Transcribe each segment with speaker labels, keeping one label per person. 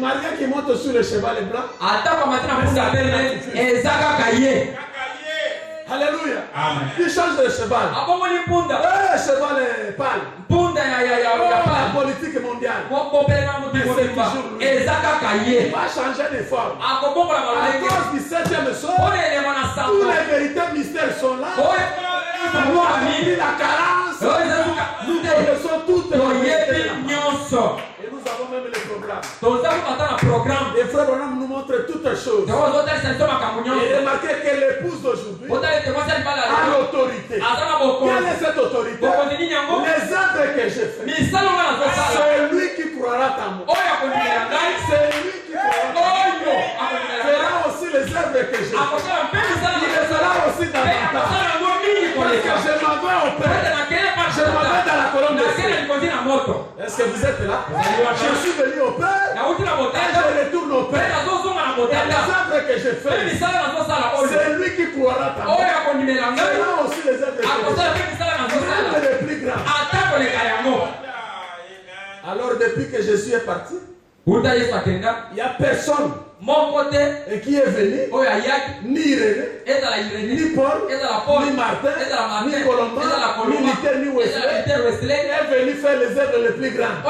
Speaker 1: Maria qui monte sur le cheval blanc. Alléluia. Il change de cheval. Cheval pâle. La politique mondiale. Il va changer de forme. À cause du 7e soir, tous les véritables mystères sont là. La carence. Nous connaissons toutes les vérités. Et nous avons même les programmes. Les frères nous montrent toutes les choses. Et remarquez que l'épouse d'aujourd'hui a l'autorité. Quelle est cette autorité? Les œuvres que j'ai faites. C'est lui qui croira en moi. C'est lui qui croira en moi. Il fera aussi les œuvres que j'ai faites. Il les fera aussi dans mon temps. Parce que je m'en vais au Père. Je m'en vais dans la colonne de feu. Est-ce que vous êtes là? Je suis venu au Père. Et je retourne au Père. Et les œuvres que j'ai faites, c'est lui qui croira en moi. Il fera aussi les œuvres que j'ai faites. Les plus grands. Alors depuis que Jésus est parti, il n'y a personne qui est venu, ni Irénée, ni Paul, ni Martin, ni Colomban, ni Luther, ni Wesley, est venu faire les œuvres les plus grandes.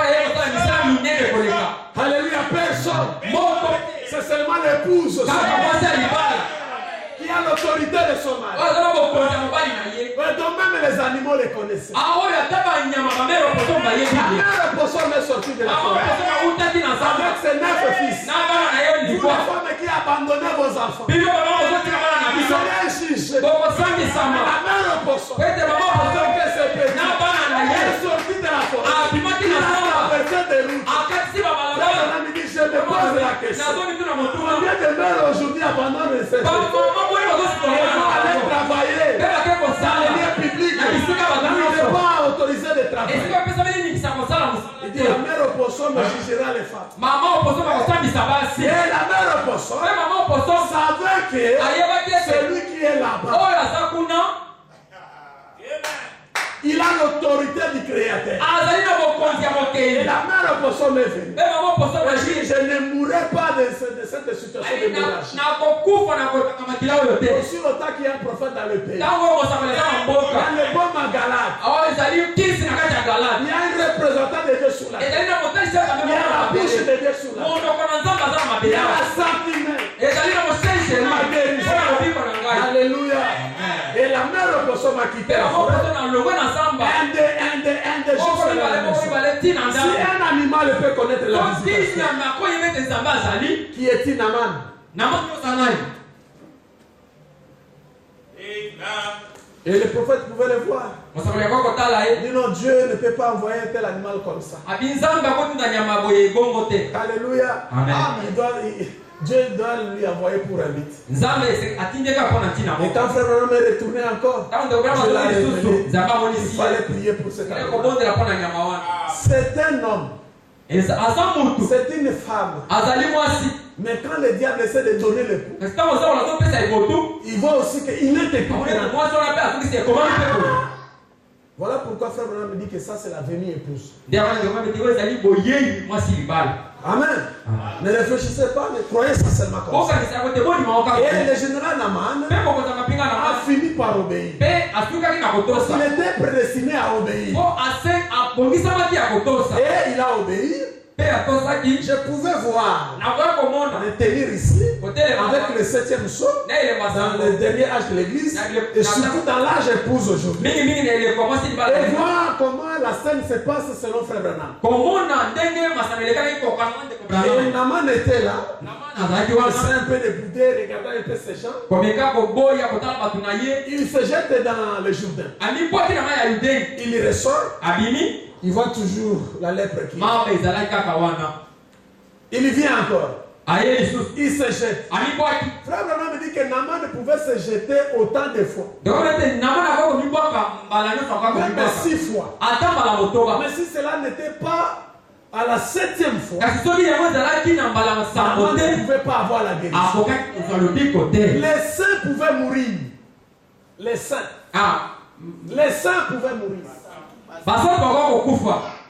Speaker 1: Alléluia, personne. C'est seulement l'épouse qui a l'autorité de son mari. Donc même les animaux les connaissaient. La mère Poisson est sortie de la forêt avec ses 9 fils. Vous la femme qui a abandonné vos enfants. Vous serez un juge. La mère Poisson fait ses petits. Elle est sortie de la forêt. Il a traversé des routes. Je me pose la question. Combien de mères aujourd'hui abandonnent ses petits? Aller travailler dans les lieux publics. Il n'est pas autorisé de travailler. Il dit la mère Poisson me jugera les femmes. Et la mère Poisson savait que c'est lui qui est là-bas. Il a l'autorité du Créateur. Et la mère Poisson m'est venue. Je ne mourrai pas de cette situation de mirage. Aussi longtemps qu'il y a un prophète dans le pays. Dans le bon Galade. Il y a un représentant de Dieu sur la terre. Il y a la bouche de Dieu sur la terre. Il y a la sentinelle. La guérison. Alléluia. Et la mère Poisson m'a quitté la forêt. Un des jours sur la maison. Si un animal peut connaître la visitation, qui est Tinaman? Et le prophète pouvait le voir. Il dit non, Dieu ne peut pas envoyer un tel animal comme ça. Alléluia. Amen. Dieu doit lui envoyer pour un mythe. Et quand frère Branham est retourné encore, il fallait prier pour cet animal. C'est un homme. C'est une femme. Mais quand le diable essaie de donner le coup, il voit aussi qu'il n'est pas. Voilà pourquoi frère Branham me dit que ça c'est la venue épouse. Amen. Ne réfléchissez pas, ne croyez ça seulement comme ça. Et le général Naman a fini par obéir. Parce qu'il était prédestiné à obéir. Et il a obéi. Je pouvais voir le tenir ici avec le 7e saut dans le dernier âge de l'église et surtout dans l'âge épouse aujourd'hui. Et voir comment la scène se passe selon frère Branham. Et Naman était là. Il s'est un peu déboudé, regardant un peu ces gens. Il se jette dans le Jourdain. Il ressort. Il voit toujours la lèpre qui il vient encore. Il se jette. Frère Branham me dit que Naman pouvait se jeter autant de fois. Même 6 fois. Mais si cela n'était pas à la 7e fois, Naman ne pouvait pas avoir la guérison. Les saints pouvaient mourir. Les saints. Les saints pouvaient mourir.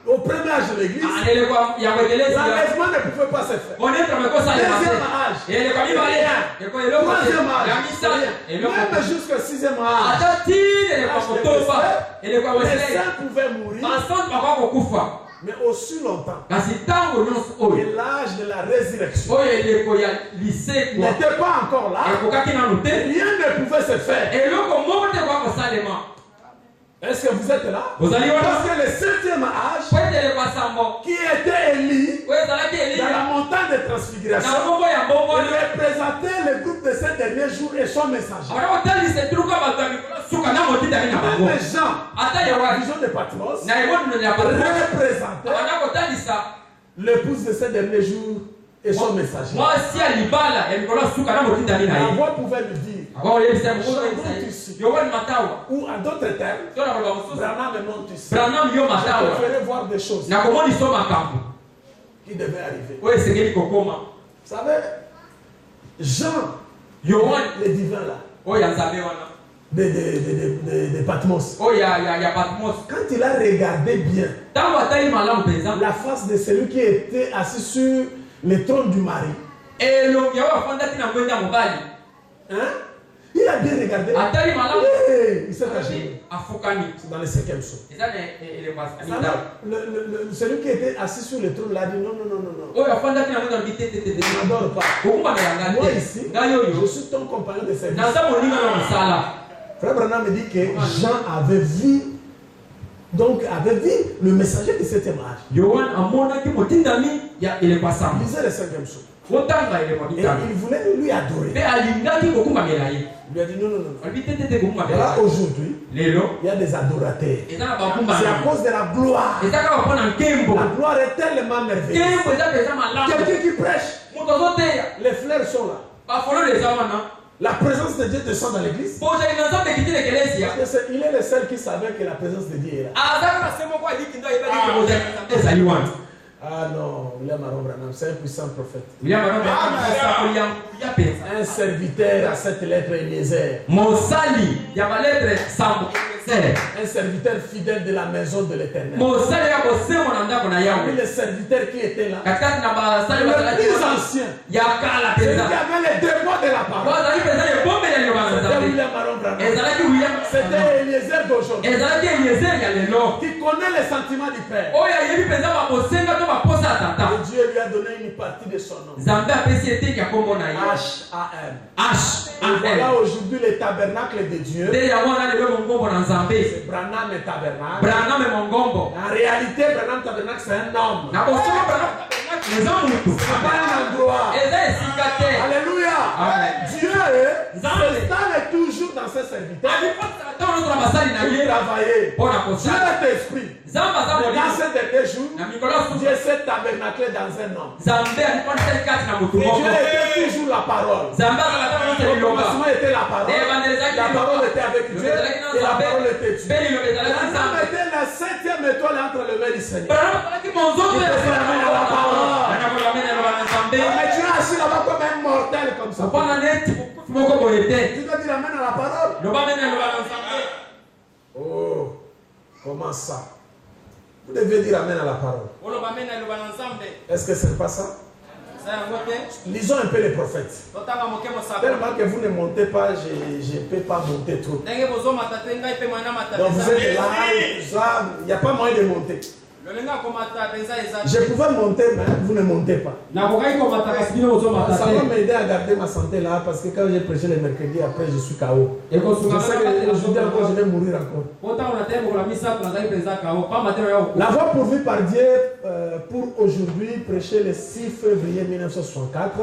Speaker 1: au premier âge de l'église, l'enlèvement ne pouvait pas se faire. Deuxième âge, troisième âge, même jusqu'au sixième âge, les saints pouvaient mourir, mais aussi longtemps. Et l'âge de la résurrection n'était pas encore là. Rien ne pouvait se faire. Est-ce que vous êtes là? Parce que le septième âge qui était Élie dans la montagne de transfiguration représentait le groupe de ces derniers jours et son messager. Même Jean, la vision de Patmos, représentait l'épouse de ces derniers jours et son messager. La voix pouvait lui dire, ou en d'autres termes, Branham monte ici. Je préférais voir des choses qui devaient arriver. Vous savez, Jean, le divin là, de Patmos. Quand il a regardé bien la face de celui qui était assis sur le trône du mari, il a bien regardé. Il s'est caché. C'est dans le 5e psaume. Celui qui était assis sur le trône l'a dit non. Je n'adore pas. Moi ici, je suis ton compagnon de service. Frère Branham me dit que Jean avait vu le messager du 7e âge. Il lisait le 5e psaume. Et il voulait lui adorer. Il lui a dit non. Là aujourd'hui, il y a des adorateurs. C'est à cause de la gloire. La gloire est tellement merveilleuse. Quelqu'un qui prêche, les fleurs sont là. La présence de Dieu descend dans l'église. Il est le seul qui savait que la présence de Dieu est là. Ah non, William Aaron Branham, c'est un puissant prophète. Un serviteur à cette lettre Eliezer. Un serviteur fidèle de la maison de l'Éternel. Le serviteur qui était là, le plus ancien, celui qui avait les deux mots de la parole, c'était William Aaron Branham. C'était Eliezer d'aujourd'hui, qui connaît les sentiments du Père. Et Dieu lui a donné une partie de son nom. H-A-M. Et voilà aujourd'hui le tabernacle de Dieu. C'est Branham et tabernacle. En réalité, Branham tabernacle, c'est un homme. C'est pas un endroit. Alléluia. Dieu s'installe toujours dans ses serviteurs. Il travaillait. Dieu est esprit. Dans ces derniers jours, Dieu s'est tabernaclé dans un homme. Et Dieu était toujours la parole. Au commencement était la parole. La parole était avec Dieu. Et la parole était Dieu. Branham était la 7e étoile entre les mains du Seigneur. Il te ramène à la parole. Mais tu es assis là-bas comme un mortel comme ça. Tu dois dire amène à la parole. Oh, comment ça? Vous devez dire amen à la parole. Est-ce que ce n'est pas ça? Lisons un peu les prophètes. Tellement que vous ne montez pas, je ne peux pas monter trop. Donc vous êtes là, il n'y a pas moyen de monter. Je pouvais monter, mais vous ne montez pas. Ça va m'aider à garder ma santé là, parce que quand j'ai prêché le mercredi, après je suis KO. Je sais qu'aujourd'hui encore, je vais mourir encore. La voix pourvue par Dieu pour aujourd'hui, prêcher le 6 février 1964.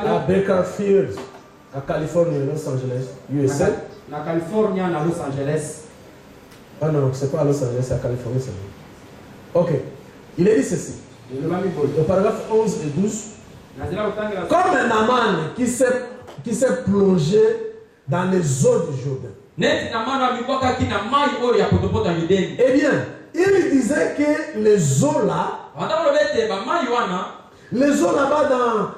Speaker 1: À Bakersfield, à Californie, Los Angeles, USA.
Speaker 2: La Californie, à Los Angeles.
Speaker 1: Ah non, c'est pas à Los Angeles, c'est à Californie. Ok. Il est dit ceci. Au paragraphe 11 et 12. Comme un Naaman qui s'est plongé dans les eaux du Jourdain. Eh bien, il disait que les eaux là, les eaux là-bas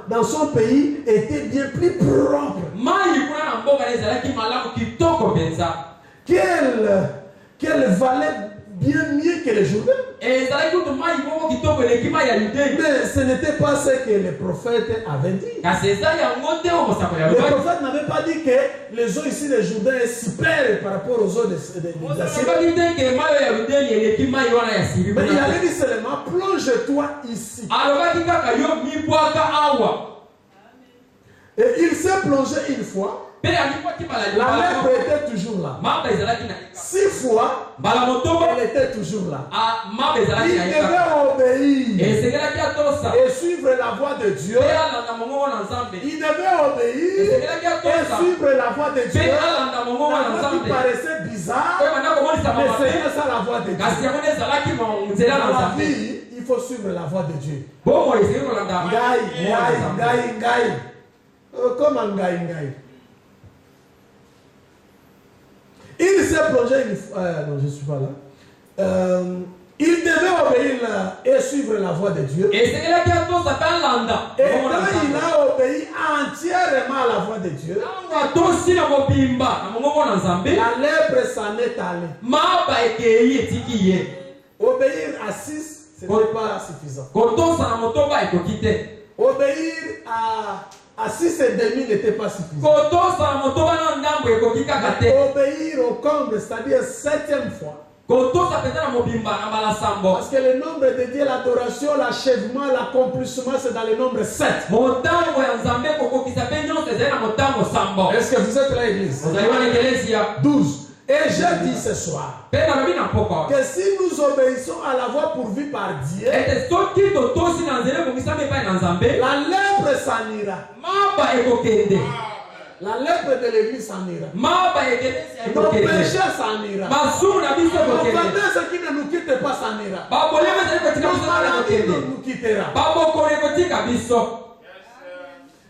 Speaker 1: dans son pays étaient bien plus qu'elle valait bien mieux que le Jourdain. Mais ce n'était pas ce que les prophètes avaient dit. Les prophètes n'avaient pas dit que les eaux ici, le Jourdain est super par rapport aux eaux de la Syrie. Mais il avait dit seulement, plonge-toi ici. Et il s'est plongé une fois. La lèpre était toujours là. 6 fois, elle était toujours là. Il devait obéir et suivre la voie de Dieu. Il devait obéir et suivre la voie de Dieu. La voie qui paraissait bizarre, mais c'est ça la voie de Dieu. Dans la vie, il faut suivre la voie de Dieu. Ngai. Comment ngai? Il s'est plongé une fois. Non, je ne suis pas là. Il devait obéir et suivre la voie de Dieu. Et quand il a obéi entièrement à la voie de Dieu, la lèpre s'en est allée. Obéir à 6, ce n'est pas suffisant. Obéir à 6 et demi n'était pas suffisant. Obéir au comble, c'est-à-dire 7e fois. Parce que le nombre de Dieu, l'adoration, l'achèvement, l'accomplissement, c'est dans le nombre 7. Est-ce que vous êtes là, l'église? 12. Et j'ai dit ce soir que si nous obéissons à la voie pourvue par Dieu, la lèpre s'en ira. La lèpre de l'église s'en ira. Nos péchés s'en ira. Nos faiblesses qui ne nous quittent pas s'en ira. Nos maladies ne nous quittera.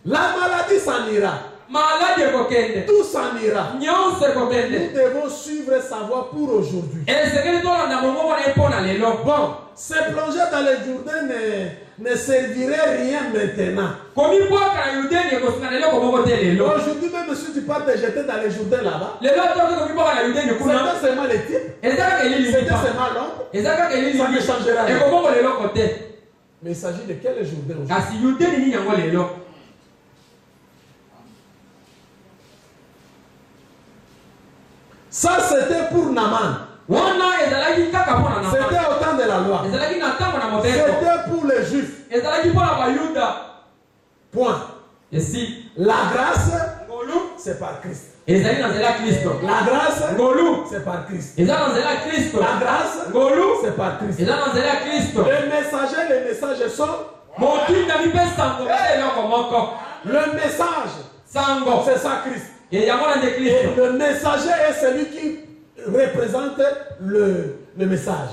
Speaker 1: La maladie s'en ira. Tout s'en ira. Nous devons suivre sa voie pour aujourd'hui. Bon, se plonger dans le Jourdain ne servirait rien maintenant. Aujourd'hui même si tu pars te jeter dans le Jourdain là-bas, c'était seulement les types, c'était seulement l'ombre, ça ne changera rien. Mais il s'agit de quel Jourdain aujourd'hui? Ça c'était pour Naaman. C'était au temps de la loi. C'était pour les Juifs. Point. La grâce, c'est par Christ. La grâce, c'est par Christ. La grâce, c'est par Christ. Les messages sont. Le message, c'est ça Christ. Et le messager est celui qui représente le message.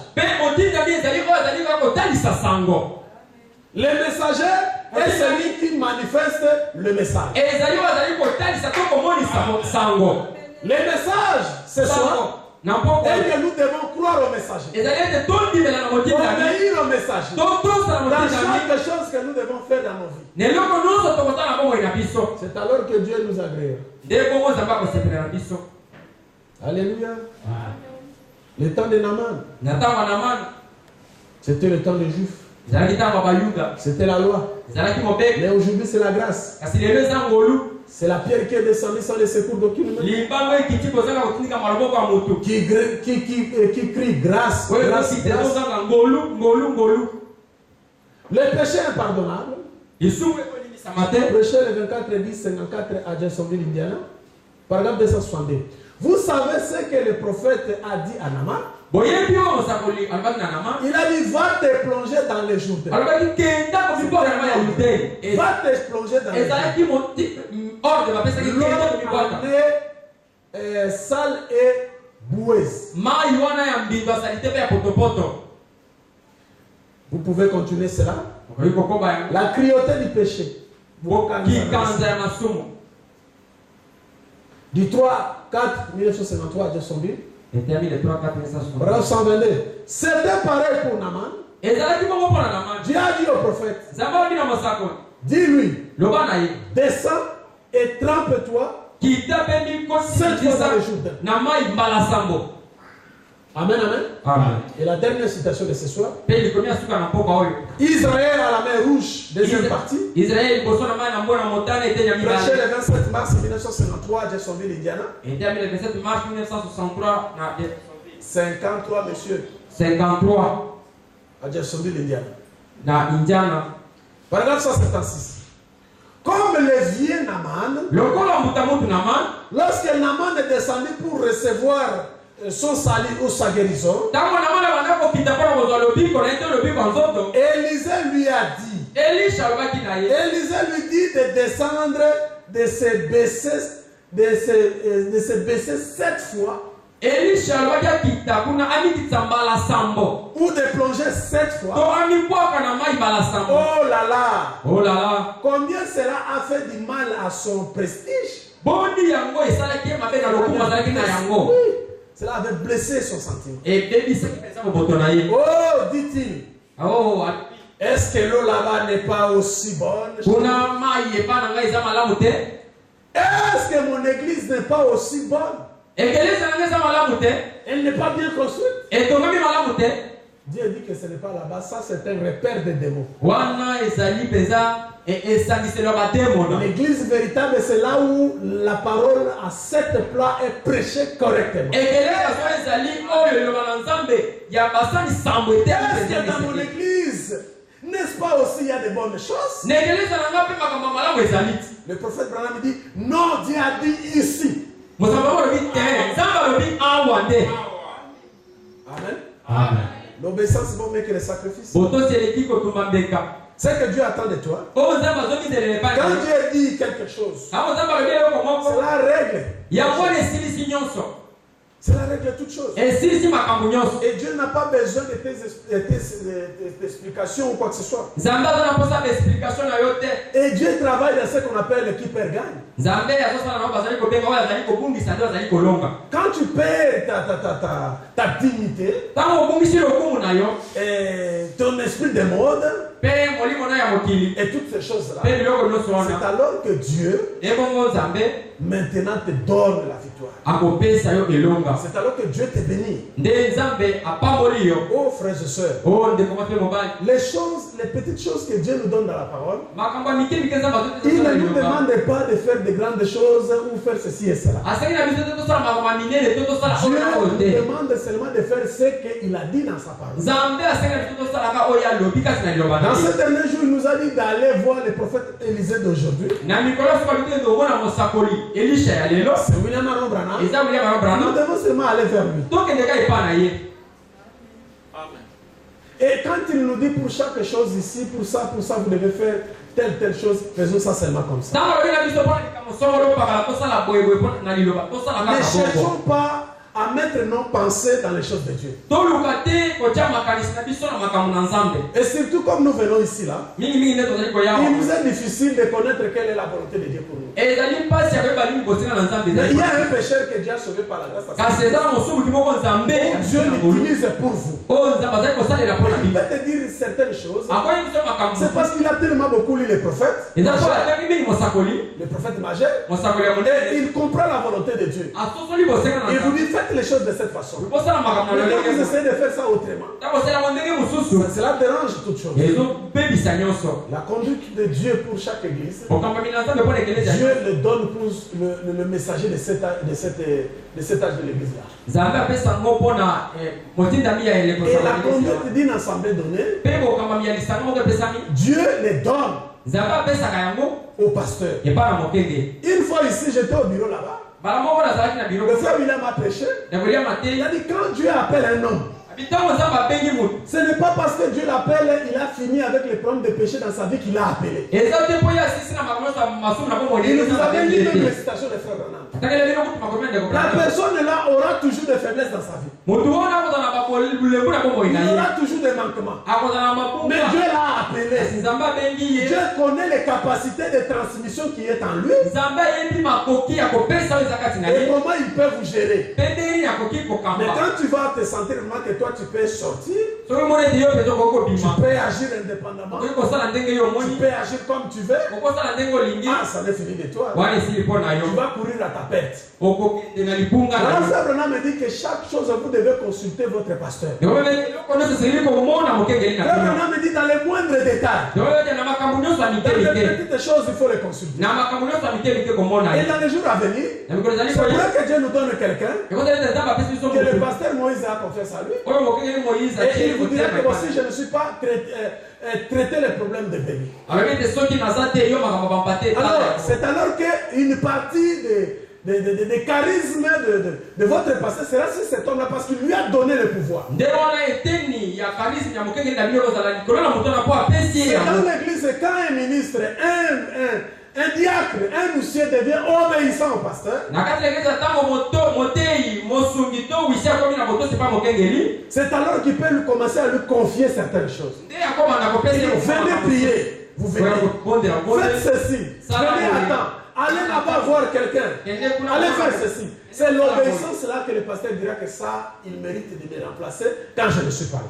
Speaker 1: Le messager est celui qui manifeste le message. Le message, c'est ça. Et que nous devons croire au messager. Obéir au messager. Dans chaque chose que nous devons faire dans nos vies. C'est alors que Dieu nous agrée. Alléluia. Le temps de Naaman. C'était le temps des Juifs. C'était la loi. Mais aujourd'hui c'est la grâce. C'est la pierre qui est descendue sans le secours d'aucune main. Qui crie grâce, grâce, grâce. Le péché impardonnable. Prêché le 24-10-54 à Jacksonville, Indiana. Paragraphe 262. Vous savez ce que le prophète a dit à Naaman? Il a dit, va te plonger dans les Jourdain. Va te plonger dans les Jourdain. Sale et boueuse. Vous pouvez continuer cela. La cruauté du péché. Du 3-4 1953 à Jacksonville. C'était pareil pour Naaman. Dieu a dit au prophète, dis-lui, descends et trempe-toi 7 fois dans le Jourdain. Amen, amen.
Speaker 2: Amen.
Speaker 1: Et la dernière citation de ce soir.
Speaker 2: Israël
Speaker 1: à la mer Rouge, deuxième partie.
Speaker 2: Israël
Speaker 1: prêché le 27 mars 1953 à Jacksonville, Indiana. 53, monsieur.
Speaker 2: 53
Speaker 1: à Jacksonville, Indiana.
Speaker 2: Indiana.
Speaker 1: Paragraphe 176. Comme le vieux Naaman, lorsque Naaman est descendu pour recevoir son salut ou sa guérison, Élisée lui a dit, Élisée lui dit de descendre, de se baisser 7 fois, ou de plonger 7 fois. Oh là là, combien cela a fait du mal à son prestige? Cela avait blessé son sentiment. Oh, dit-il, est-ce que l'eau là-bas n'est pas aussi bonne? Est-ce que mon église n'est pas aussi bonne? Elle n'est pas bien construite. Dieu dit que ce n'est pas là-bas, ça c'est un repère de démons. L'église véritable, c'est là où la parole à 7 plats est prêchée correctement. Est-ce que dans mon église, n'est-ce pas aussi il y a de bonnes choses? Le prophète Branham dit, non, Dieu a dit ici. Amen.
Speaker 2: Amen.
Speaker 1: L'obéissance vaut mieux que le sacrifice. C'est que Dieu attend de toi. Quand Dieu dit quelque chose, c'est la règle. C'est la règle de toutes choses. Et Dieu n'a pas besoin de tes explications ou quoi que ce soit. Et Dieu travaille dans ce qu'on appelle l'équipe gagne. Quand tu perds ta dignité et ton esprit de mode et toutes ces choses-là, c'est alors que Dieu maintenant te donne la victoire. C'est alors que Dieu te bénit. Oh frères et sœurs, les petites choses que Dieu nous donne dans la parole, il ne nous demande pas de faire de grandes choses ou faire ceci et cela. Dieu nous demande seulement de faire ce qu'il a dit dans sa parole. Dans ce dernier jour, il nous a dit d'aller voir le prophète Élisée d'aujourd'hui. C'est William Aaron Branham. Nous devons seulement aller vers lui. Et quand il nous dit pour chaque chose ici, pour ça, vous devez faire telle chose, faisons ça seulement comme ça. Ne cherchons pas à mettre nos pensées dans les choses de Dieu. Et surtout comme nous venons ici là, il nous est difficile de connaître quelle est la volonté de Dieu pour nous. Mais il y a un pécheur que Dieu a sauvé par la grâce à Dieu l'utilise pour vous. Il va te dire certaines choses. C'est parce qu'il a tellement beaucoup lu les prophètes. Le prophète majeur. Et il comprend la volonté de Dieu. Il vous dit faites les choses de cette façon. Mais quand vous essayez de faire ça autrement, cela dérange toutes choses. La conduite de Dieu pour chaque église, Dieu le donne pour le messager de cet âge de l'église-là. Et la conduite d'une assemblée donnée, Dieu les donne au pasteur. Une fois ici, j'étais au bureau là-bas. Le frère William a prêché. Il a dit quand Dieu appelle un homme, ce n'est pas parce que Dieu l'appelle, il a fini avec les problèmes de péché dans sa vie qu'il l'a appelé. Il nous avait dit même les citations de frère Branham. La personne là aura toujours des faiblesses dans sa vie. Il y aura toujours des manquements. Mais Dieu l'a appelé. Dieu connaît les capacités de transmission qui est en lui. Et comment il peut vous gérer. Mais quand tu vas te sentir vraiment que toi tu peux sortir, Tu peux agir indépendamment. Tu peux agir comme tu veux. Ah, ça n'est fini de toi. Tu vas courir à ta perte. Frère Branham me dit que chaque chose, vous devez consulter votre pasteur. Frère Branham me dit dans les moindres détails. Dans les petites choses, il faut les consulter. Et dans les jours à venir, c'est vrai que Dieu nous donne quelqu'un, que le pasteur Moïse a confiance à lui. Et il vous dira que aussi je ne suis pas traiter les problèmes de bébé. Alors, c'est alors qu'une partie des charismes de votre pasteur sera sur cet homme-là parce qu'il lui a donné le pouvoir. C'est dans l'église, quand un ministre, un diacre, un monsieur devient obéissant au pasteur, c'est alors qu'il peut lui commencer à lui confier certaines choses. Venez prier, vous venez. Faites ceci, venez à temps. Allez là-bas voir quelqu'un. Allez faire ceci. C'est l'obéissance là que le pasteur dira que ça, il mérite de me remplacer quand je ne suis pas là.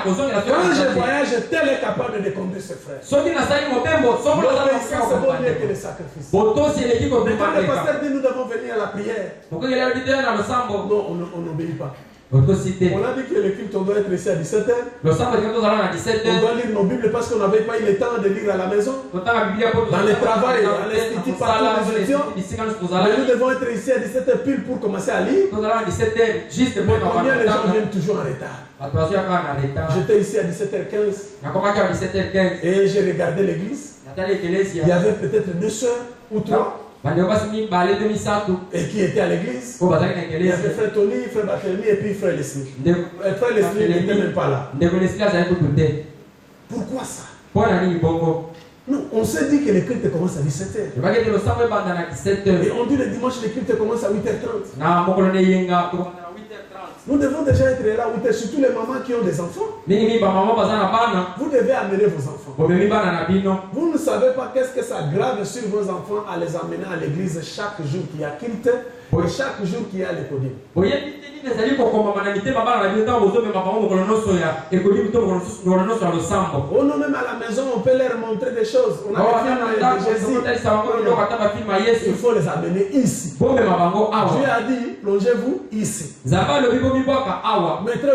Speaker 1: Quand je voyage, tel est capable de conduire ses frères. L'obéissance est bon mieux que le sacrifice. Mais quand le pasteur dit nous devons venir à la prière, non, on n'obéit pas. On a dit que le culte, on doit être ici à 17h. On doit lire nos Bibles parce qu'on n'avait pas eu le temps de lire à la maison. Dans le travail, à l'Institut, partout où nous étions. Mais nous devons être ici à 17h pile pour commencer à lire. Mais combien les gens viennent toujours en retard? J'étais ici à 17h15. Et j'ai regardé l'église. Il y avait peut-être 2 soeurs ou 3. Et qui était à l'église? Il y avait frère Tony, frère Barthélemy et puis frère Leslie. Frère Leslie n'était même pas là. Pourquoi ça? Non, on s'est dit que le culte commence à 17h. Et on dit le dimanche le culte commence à 8h30. Nous devons déjà être là à 8h, surtout les mamans qui ont des enfants. Vous devez amener vos enfants. Vous ne savez pas qu'est-ce que ça grave sur vos enfants à les amener à l'église chaque jour qu'il y a culte et chaque jour qu'il y a l'école. Oh non, même à la maison, on peut leur montrer des choses. On a des films de Jésus. Il faut les amener ici. Dieu a dit, plongez-vous ici. Mettez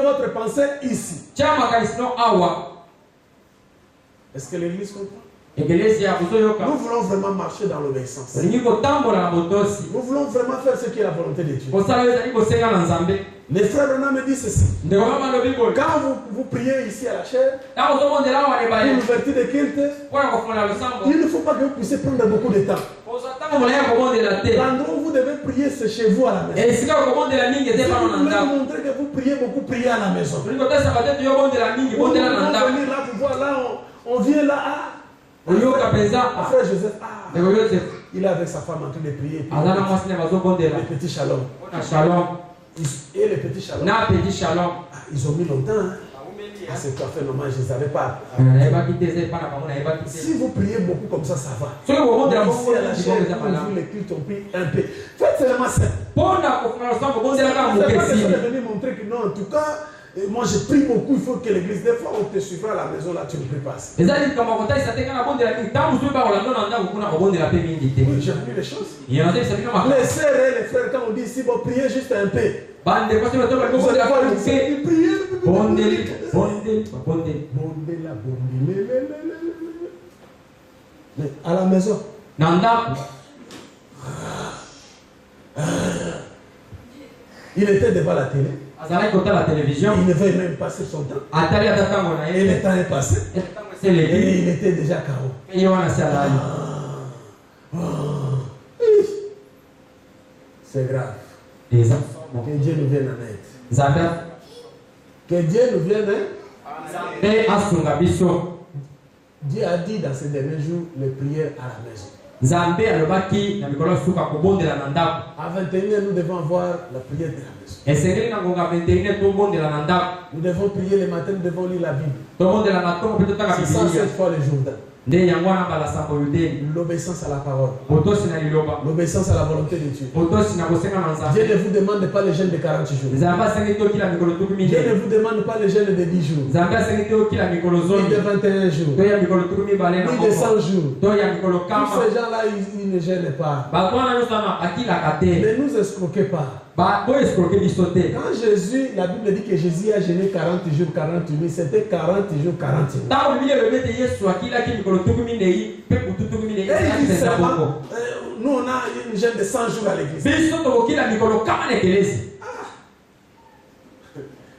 Speaker 1: votre pensée ici. Est-ce que l'église comprend? Nous voulons vraiment marcher dans l'obéissance. Nous voulons vraiment faire ce qui est la volonté de Dieu. Les frères Branham me disent ceci. Quand vous priez ici à la chair, pour l'ouverture des cultes, il ne faut pas que vous puissiez prendre beaucoup de temps. L'endroit où vous devez prier, c'est chez vous à la maison. Si vous voulez montrer que vous priez beaucoup, priez à la maison. Vous venir là, vous voir là, on vient là. Frère Joseph, il est avec sa femme en train de prier. Le petit Shalom. Et le petit Shalom. Ils ont mis longtemps. C'est tout à fait normal, je ne savais pas. Si vous priez beaucoup comme ça, ça va. Si à la chair, vous les cultes ont pris un peu. Faites seulement ça. Je vais venir montrer que non, en tout cas. Et moi je prie beaucoup, il faut que l'église, des fois on te suivra à la maison, là tu ne pries pas. Oui, j'ai vu les choses. Les sœurs et les frères, quand on dit ici, bon, priez juste un peu. Vous allez voir, ils prient. Mais à la maison. Il était devant la télé. Il ne veut même pas passer son temps. Et le temps est passé. Et il était déjà KO. C'est grave. Que Dieu nous vienne en aide. Que Dieu nous vienne en aide. Dieu a dit dans ces derniers jours les prières à la maison. À 21h, nous devons avoir la prière de la maison. Nous devons prier le matin, nous devons lire la Bible. 607 fois le jour. L'obéissance à la parole. L'obéissance à la volonté de Dieu. Dieu ne vous demande pas les jeûnes de 40 jours. Dieu ne vous demande pas les jeûnes de 10 jours. Ni de 21 jours. Ni de 100 jours. Tous ces gens-là, ils ne gênent pas. Ne nous escroquez pas. Quand Jésus, la Bible dit que Jésus a gêné 40 jours, 40 nuits, c'était 40 jours, 40 nuits. Nous, on a une gêne de 100 jours à l'église.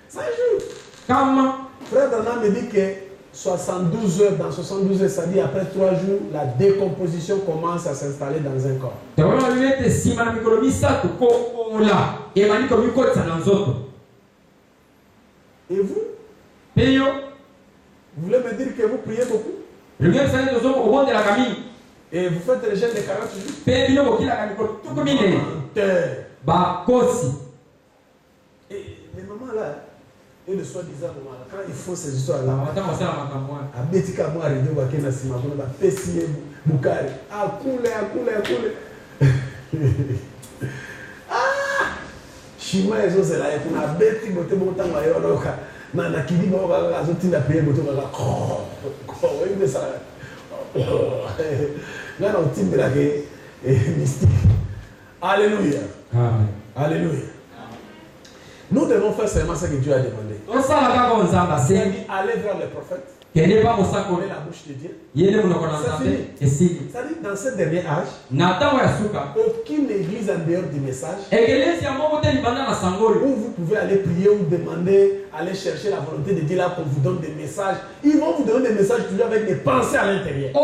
Speaker 1: 100 jours. Frère Branham me dit que 72 heures, dans 72 heures, ça dit après 3 jours, la décomposition commence à s'installer dans un corps. Et vous? Vous voulez me dire que vous priez beaucoup? Et vous faites le jeûne de 40 jours? Et les mamans là, et le soi-disant moment là, quand ils font ces histoires-là, Chinois ils ont cela et qu'on a bêti boté montant mayoka na na kili ba ba azotinda prier boté ba ko oui ça là on timbera que mystique. Alléluia. Amen. Alléluia. Nous devons faire seulement ce que Dieu a demandé. Il a dit allez vers les prophètes. Connaît la bouche de Dieu. C'est fini. C'est-à-dire dans ce dernier âge, aucune église en dehors du message où vous pouvez aller prier ou demander, aller chercher la volonté de Dieu là qu'on vous donne des messages. Ils vont vous donner des messages toujours avec des pensées à l'intérieur. Vous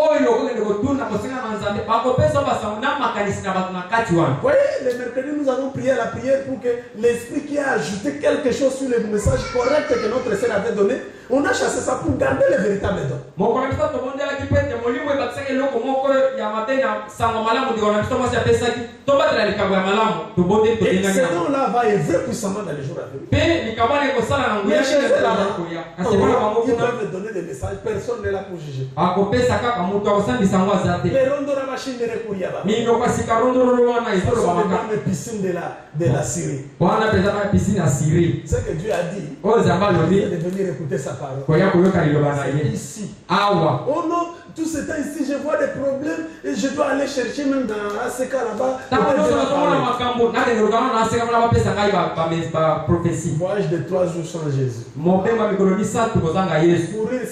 Speaker 1: voyez, le mercredi nous avons prié à la prière pour que l'esprit qui a ajouté quelque chose sur le message correct que notre sœur avait donné, on a chassé ça pour garder le véritable don. Et ce don-là va œuvrer puissamment dans les jours à venir. Mais chez eux là-bas, ils peuvent me donner des messages, personne n'est là pour juger. Les rondora machine de Rekuriaba. Ils sont dans les piscines de la Syrie. Ce que Dieu a dit, de venir écouter sa parole. C'est ici. Oh non, tout ce temps ici, je vois des problèmes et je dois aller chercher même dans ACK là-bas. Voyage de 3 jours sans Jésus. Mourir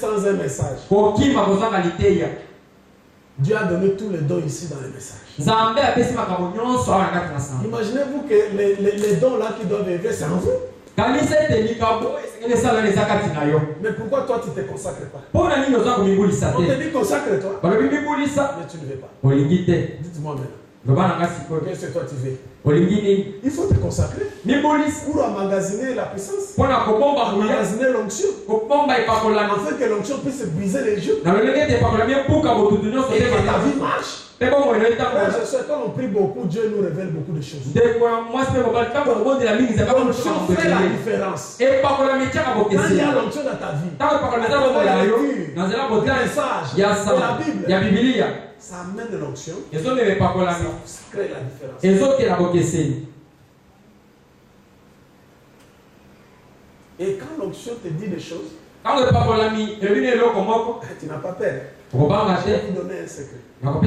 Speaker 1: sans un message. Dieu a donné tous les dons ici dans le message. Imaginez-vous que les dons là qui doivent vivre, c'est en vous. Mais pourquoi toi tu ne te consacres pas? On te dit consacre-toi. Mais tu ne veux pas. Dites-moi maintenant. Qu'est-ce que toi tu veux? Il faut te consacrer pour emmagasiner la puissance, emmagasiner l'onction, afin que l'onction puisse briser les joues et que ta vie marche. Quand on prie beaucoup, Dieu nous révèle beaucoup de choses. L'onction fait la différence. Quand il y a l'onction dans ta vie, dans le message, dans la Bible, ça amène l'onction, ça crée la différence. Et quand l'onction te dit des choses, tu n'as pas peur. Je vais vous donner un secret. Moi,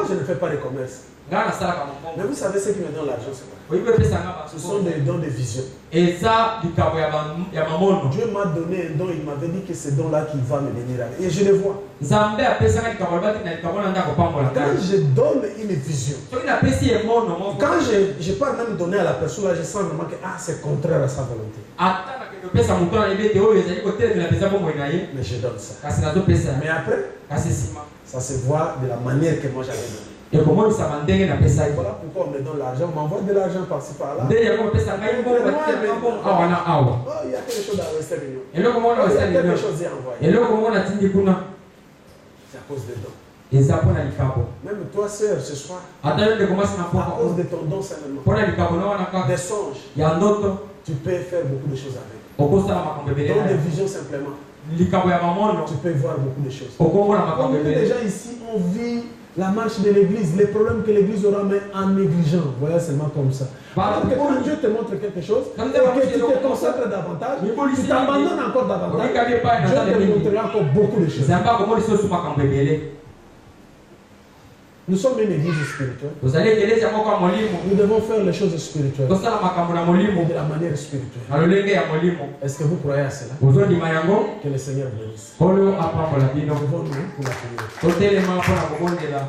Speaker 1: je ne fais pas de commerce. Mais vous savez ce qui me donne l'argent, c'est quoi? Ce sont des dons de vision. Dieu m'a donné un don, il m'avait dit que c'est don-là qui va me venir avec. Et je le vois. Quand je donne une vision, quand je parle même donner à la personne, là, je sens vraiment que c'est contraire à sa volonté. Mais je donne ça. Mais après, ça se voit de la manière que moi j'avais donné. Voilà pourquoi on me donne l'argent, on m'envoie de l'argent par-ci par-là. Il y a quelque chose à Western Union. Il y a quelque chose à envoyer. C'est à cause des dons. Même toi, sœur, ce soir, à cause de ton don seulement, des songes, tu peux faire beaucoup de choses avec. Don de vision simplement. tu peux voir beaucoup de choses. Comme les gens ici, on vit la marche de l'église, les problèmes que l'église aura, mais en négligeant. Voilà, seulement comme ça. Alors que quand Dieu te montre quelque chose, et que tu te concentres davantage, tu t'abandonnes encore davantage, Dieu te montrera encore beaucoup de choses. Nous sommes une église spirituelle. Nous devons faire les choses spirituelles de la manière spirituelle. Est-ce que vous croyez à cela? Que le Seigneur bénisse. Nous devons nous pour la prière.